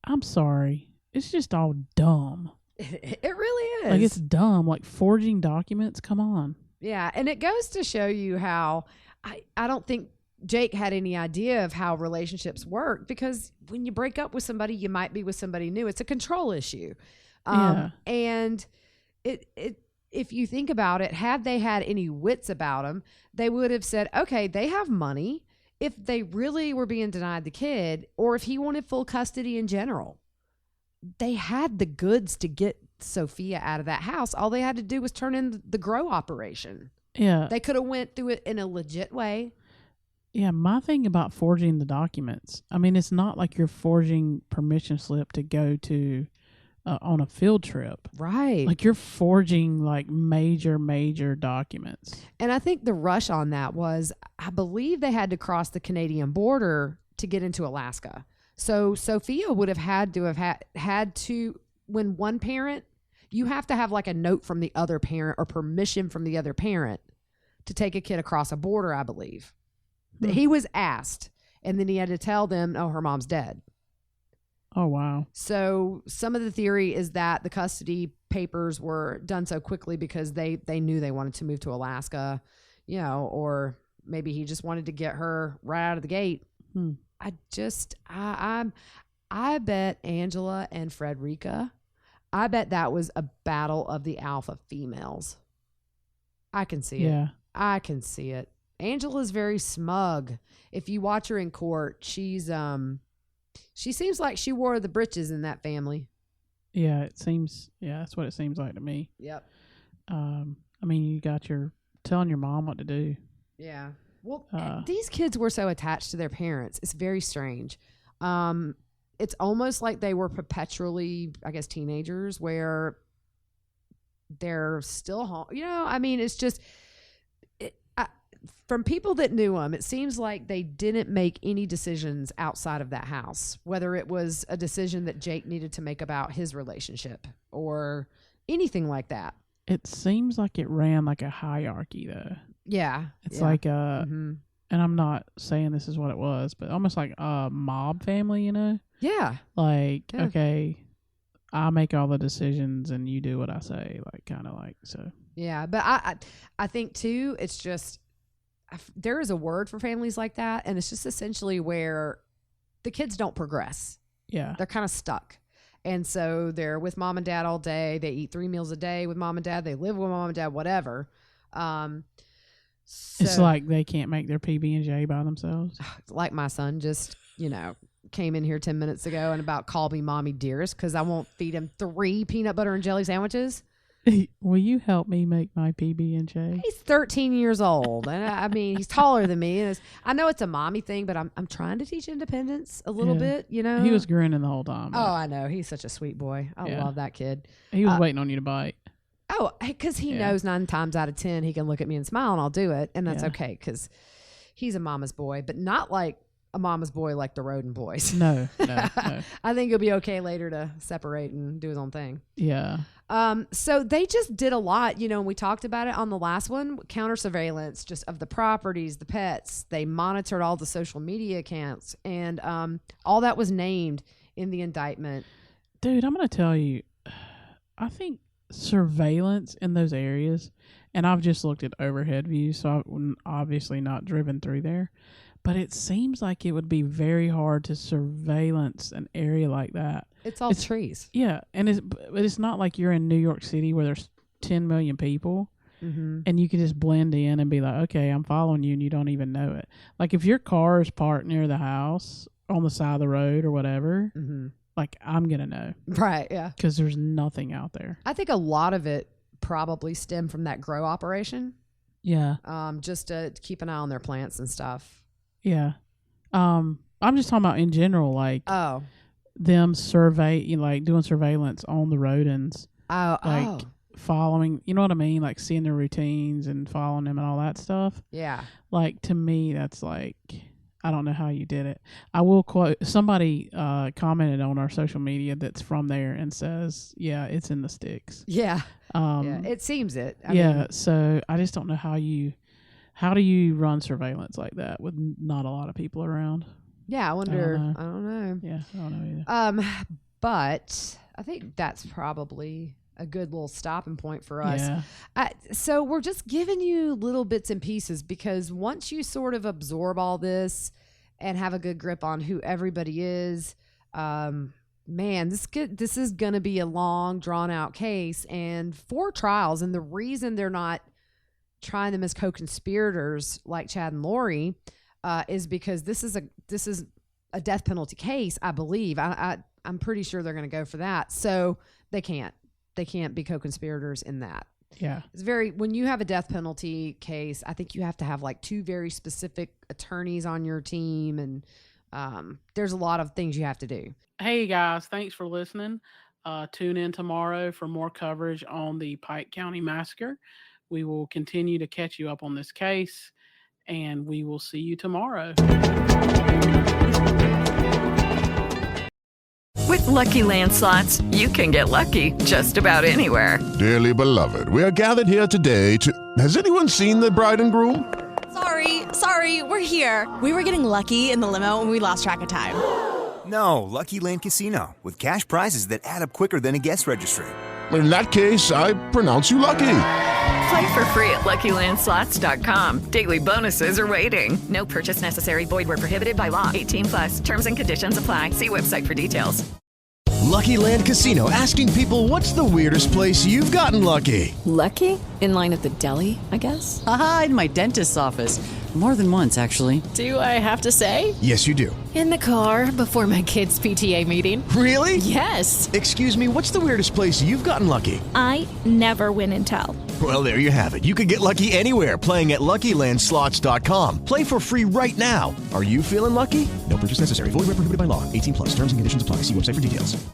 I'm sorry. It's just all dumb. It really is. Like, it's dumb. Like, forging documents, come on. Yeah, and it goes to show you how I don't think Jake had any idea of how relationships work, because when you break up with somebody, you might be with somebody new. It's a control issue. And if you think about it, had they had any wits about them, they would have said, okay, they have money. If they really were being denied the kid, or if he wanted full custody in general, they had the goods to get Sophia out of that house. All they had to do was turn in the grow operation. Yeah. They could have went through it in a legit way. Yeah, my thing about forging the documents, I mean, it's not like you're forging permission slip to go to on a field trip. Right. Like, you're forging like major documents. And I think the rush on that was, I believe they had to cross the Canadian border to get into Alaska. So Sophia would have had to, when one parent, you have to have like a note from the other parent or permission from the other parent to take a kid across a border, I believe. He was asked, and then he had to tell them, oh, her mom's dead. Oh, wow. So some of the theory is that the custody papers were done so quickly because they knew they wanted to move to Alaska, or maybe he just wanted to get her right out of the gate. I bet Angela and Frederica, I bet that was a battle of the alpha females. I can see it. I can see it. Angela's very smug. If you watch her in court, she seems like she wore the britches in that family. Yeah, that's what it seems like to me. Yep. I mean, you got telling your mom what to do. Yeah. Well, these kids were so attached to their parents. It's very strange. It's almost like they were perpetually, I guess, teenagers where they're still home. I mean, it's just, from people that knew them, it seems like they didn't make any decisions outside of that house, whether it was a decision that Jake needed to make about his relationship or anything like that. It seems like it ran like a hierarchy, though. Yeah. It's like and I'm not saying this is what it was, but almost like a mob family, Yeah. Like, okay, I make all the decisions and you do what I say, like, kind of like, so. Yeah, but I think, too, it's just, there is a word for families like that, and it's just essentially where the kids don't progress. Yeah. They're kind of stuck. And so they're with mom and dad all day. They eat 3 meals a day with mom and dad. They live with mom and dad, whatever. It's like they can't make their PB&J by themselves. Like my son just, came in here 10 minutes ago and about called me mommy dearest because I won't feed him 3 peanut butter and jelly sandwiches. Will you help me make my PB&J? He's 13 years old. And I mean, he's taller than me. And I know it's a mommy thing, but I'm trying to teach independence a little bit, He was grinning the whole time. Oh, I know. He's such a sweet boy. I love that kid. He was waiting on you to bite. Oh, because he knows 9 times out of 10 he can look at me and smile and I'll do it. And that's okay because he's a mama's boy, but not like a mama's boy like the Roden boys. No. I think he'll be okay later to separate and do his own thing. Yeah. So they just did a lot, and we talked about it on the last one, counter surveillance just of the properties, the pets. They monitored all the social media accounts and all that was named in the indictment. Dude, I'm going to tell you, I think surveillance in those areas, and I've just looked at overhead views, so I've obviously not driven through there, but it seems like it would be very hard to surveillance an area like that. It's all trees. Yeah, and it's not like you're in New York City where there's 10 million people, and you can just blend in and be like, okay, I'm following you, and you don't even know it. Like if your car is parked near the house on the side of the road or whatever, like I'm going to know. Right, yeah. Because there's nothing out there. I think a lot of it probably stemmed from that grow operation. Yeah. Just to keep an eye on their plants and stuff. Yeah. I'm just talking about in general, like them doing surveillance on the rodents. Following, you know what I mean? Like seeing their routines and following them and all that stuff. Yeah. Like to me, that's like, I don't know how you did it. I will quote, somebody commented on our social media that's from there and says, yeah, it's in the sticks. Yeah. It seems it. I mean, so I just don't know how do you run surveillance like that with not a lot of people around? Yeah, I wonder. I don't know. Yeah, I don't know either. But I think that's probably a good little stopping point for us. Yeah. So we're just giving you little bits and pieces because once you sort of absorb all this and have a good grip on who everybody is, man, this is going to be a long, drawn out case and 4 trials. And the reason they're not trying them as co-conspirators like Chad and Lori is because this is a death penalty case, I believe. I'm pretty sure they're going to go for that. So they can't be co-conspirators in that. Yeah. It's when you have a death penalty case, I think you have to have like 2 very specific attorneys on your team. And there's a lot of things you have to do. Hey guys, thanks for listening. Tune in tomorrow for more coverage on the Pike County Massacre. We will continue to catch you up on this case, and we will see you tomorrow. With Lucky Land Slots, you can get lucky just about anywhere. Dearly beloved, we are gathered here today to... Has anyone seen the bride and groom? Sorry, we're here. We were getting lucky in the limo, and we lost track of time. No, Lucky Land Casino, with cash prizes that add up quicker than a guest registry. In that case, I pronounce you lucky. Play for free at LuckyLandSlots.com. Daily bonuses are waiting. No purchase necessary. Void where prohibited by law. 18+. Terms and conditions apply. See website for details. Lucky Land Casino, asking people, what's the weirdest place you've gotten lucky? Lucky? In line at the deli, I guess? Aha, in my dentist's office. More than once, actually. Do I have to say? Yes, you do. In the car before my kids' PTA meeting. Really? Yes. Excuse me, what's the weirdest place you've gotten lucky? I never win and tell. Well, there you have it. You can get lucky anywhere, playing at LuckyLandSlots.com. Play for free right now. Are you feeling lucky? No purchase necessary. Void where prohibited by law. 18+. Terms and conditions apply. See website for details.